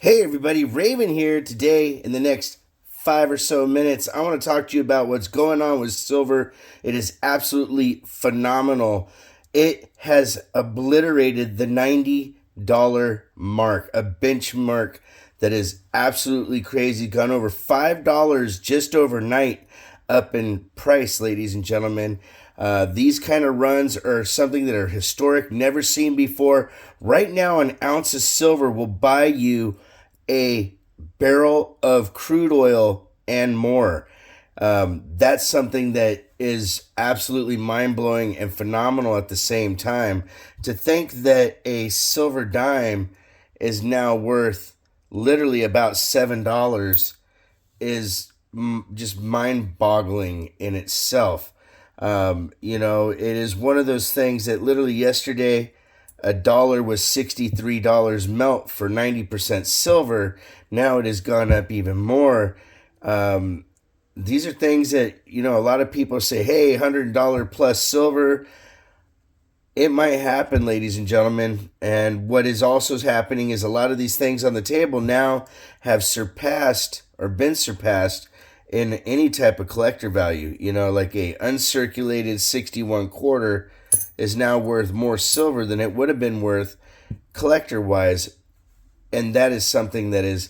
Hey everybody, Raven here. Today, in the next 5 or so minutes, I want to talk to you about what's going on with silver. It is absolutely phenomenal. It has obliterated the $90 mark, a benchmark that is absolutely crazy. Gone over $5 just overnight up in price, ladies and gentlemen. These kind of runs are something that are historic, never seen before. Right now, an ounce of silver will buy you a barrel of crude oil and more. That's something that is absolutely mind blowing and phenomenal at the same time. To think that a silver dime is now worth literally about $7 is just mind boggling in itself. It is one of those things that literally yesterday a dollar was $63 melt for 90% silver. Now it has gone up even more. These are things that, a lot of people say, hey, $100 plus silver. It might happen, ladies and gentlemen. And what is also happening is a lot of these things on the table now have surpassed or been surpassed in any type of collector value. Like a uncirculated 61 quarter is now worth more silver than it would have been worth collector wise. And that is something that is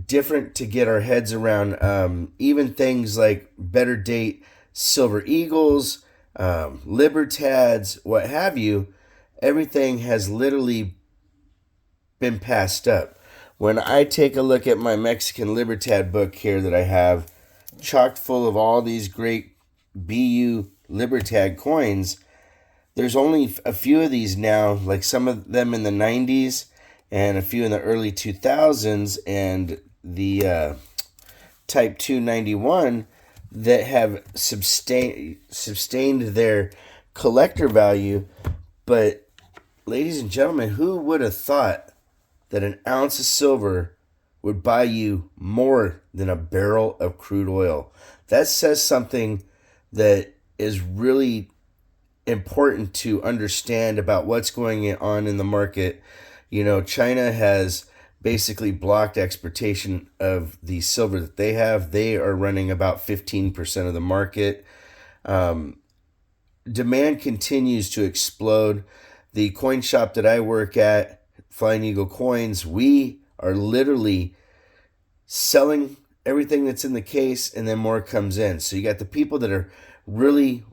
different to get our heads around. Even things like better date silver eagles, Libertads, what have you, everything has literally been passed up. When I take a look at my Mexican Libertad book here that I have, chocked full of all these great BU Libertad coins, there's only a few of these now, like some of them in the 90s and a few in the early 2000s, and the Type 291 that have sustained their collector value. But ladies and gentlemen, who would have thought that an ounce of silver would buy you more than a barrel of crude oil? That says something that is really important to understand about what's going on in the market. China has basically blocked exportation of the silver that they have. They are running about 15% of the market. Demand continues to explode. The coin shop that I work at, Flying Eagle Coins, we are literally selling everything that's in the case, and then more comes in. So you got the people that are really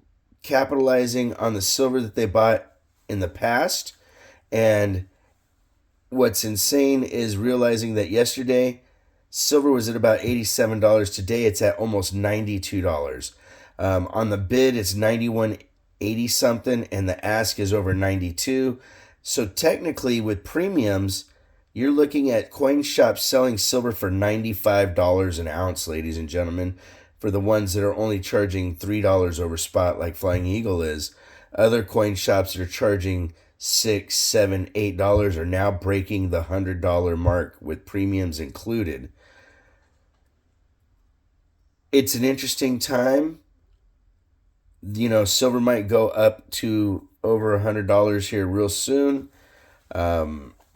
capitalizing on the silver that they bought in the past. And what's insane is realizing that yesterday silver was at about $87. Today it's at almost $92. On the bid it's 91.80 something, and the ask is over 92. So technically with premiums, you're looking at coin shops selling silver for $95 an ounce, ladies and gentlemen, for the ones that are only charging $3 over spot like Flying Eagle is. Other coin shops that are charging $6, $7, $8 are now breaking the $100 mark with premiums included. It's an interesting time. Silver might go up to over $100 here real soon.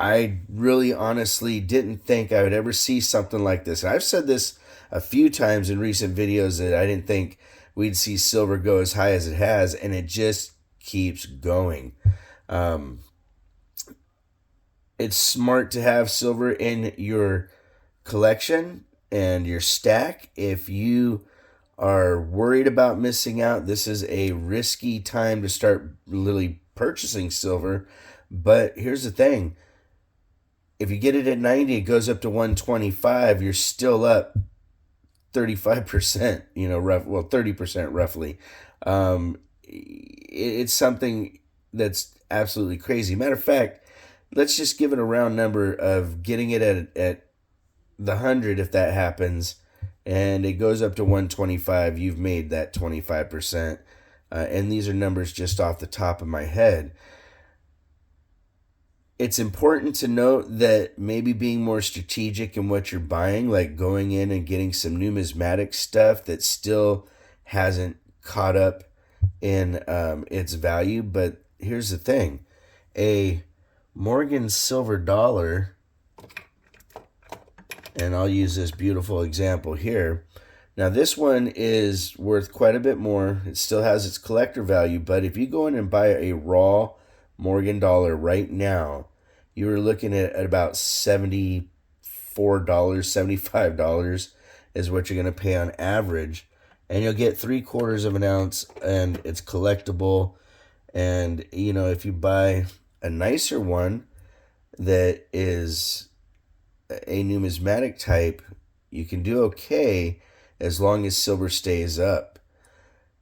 I really honestly didn't think I would ever see something like this. And I've said this a few times in recent videos that I didn't think we'd see silver go as high as it has, and it just keeps going. It's smart to have silver in your collection and your stack. If you are worried about missing out, this is a risky time to start really purchasing silver. But here's the thing. If you get it at 90, it goes up to 125, you're still up 35%, 30% roughly. It's something that's absolutely crazy. Matter of fact, let's just give it a round number of getting it at the 100 if that happens, and it goes up to 125. You've made that 25%. And these are numbers just off the top of my head. It's important to note that maybe being more strategic in what you're buying, like going in and getting some numismatic stuff that still hasn't caught up in its value. But here's the thing. A Morgan silver dollar And I'll use this beautiful example here. Now, this one is worth quite a bit more. It still has its collector value, but if you go in and buy a raw Morgan dollar right now, you are looking at about $74, $75 is what you're going to pay on average. And you'll get 3/4 of an ounce, and it's collectible. And, if you buy a nicer one that is a numismatic type, you can do okay as long as silver stays up.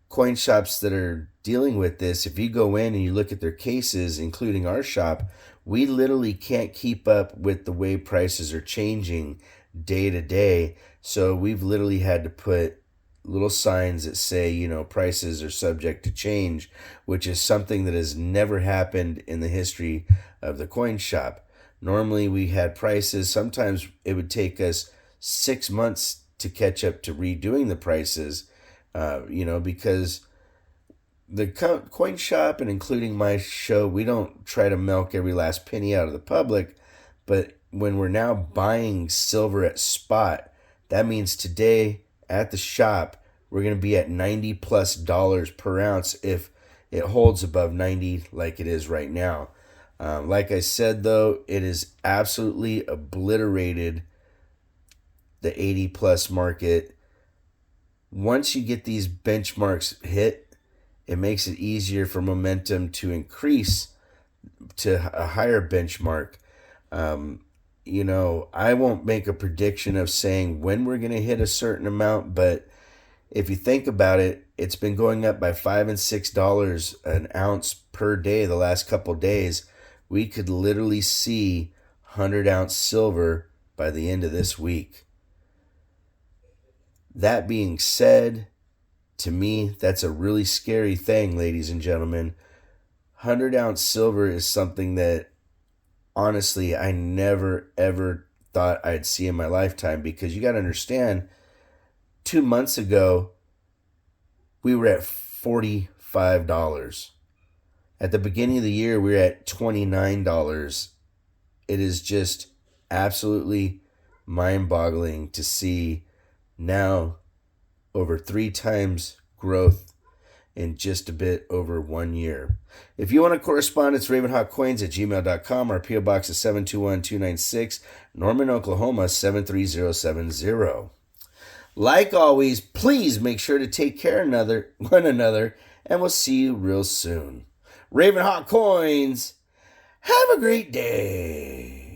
Coin shops that are dealing with this, if you go in and you look at their cases, including our shop, we literally can't keep up with the way prices are changing day to day. So we've literally had to put little signs that say, prices are subject to change, which is something that has never happened in the history of the coin shop. Normally we had prices, sometimes it would take us 6 months to catch up to redoing the prices, because the coin shop and including my show, we don't try to milk every last penny out of the public. But when we're now buying silver at spot, that means today at the shop, we're going to be at $90+ per ounce if it holds above 90 like it is right now. Like I said, though, it is absolutely obliterated the 80+ market. Once you get these benchmarks hit, it makes it easier for momentum to increase to a higher benchmark. I won't make a prediction of saying when we're going to hit a certain amount, but if you think about it, it's been going up by $5 and $6 an ounce per day the last couple days. We could literally see 100-ounce silver by the end of this week. That being said, to me, that's a really scary thing, ladies and gentlemen. 100-ounce silver is something that, honestly, I never, ever thought I'd see in my lifetime, because you got to understand, 2 months ago, we were at $45. At the beginning of the year, we were at $29. It is just absolutely mind-boggling to see now over 3 times growth in just a bit over 1 year. If you want to correspond, it's ravenhawkcoins@gmail.com. Our P.O. Box is 721-296, Norman, Oklahoma 73070. Like always, please make sure to take care of one another, and we'll see you real soon. Ravenhawk Coins, have a great day.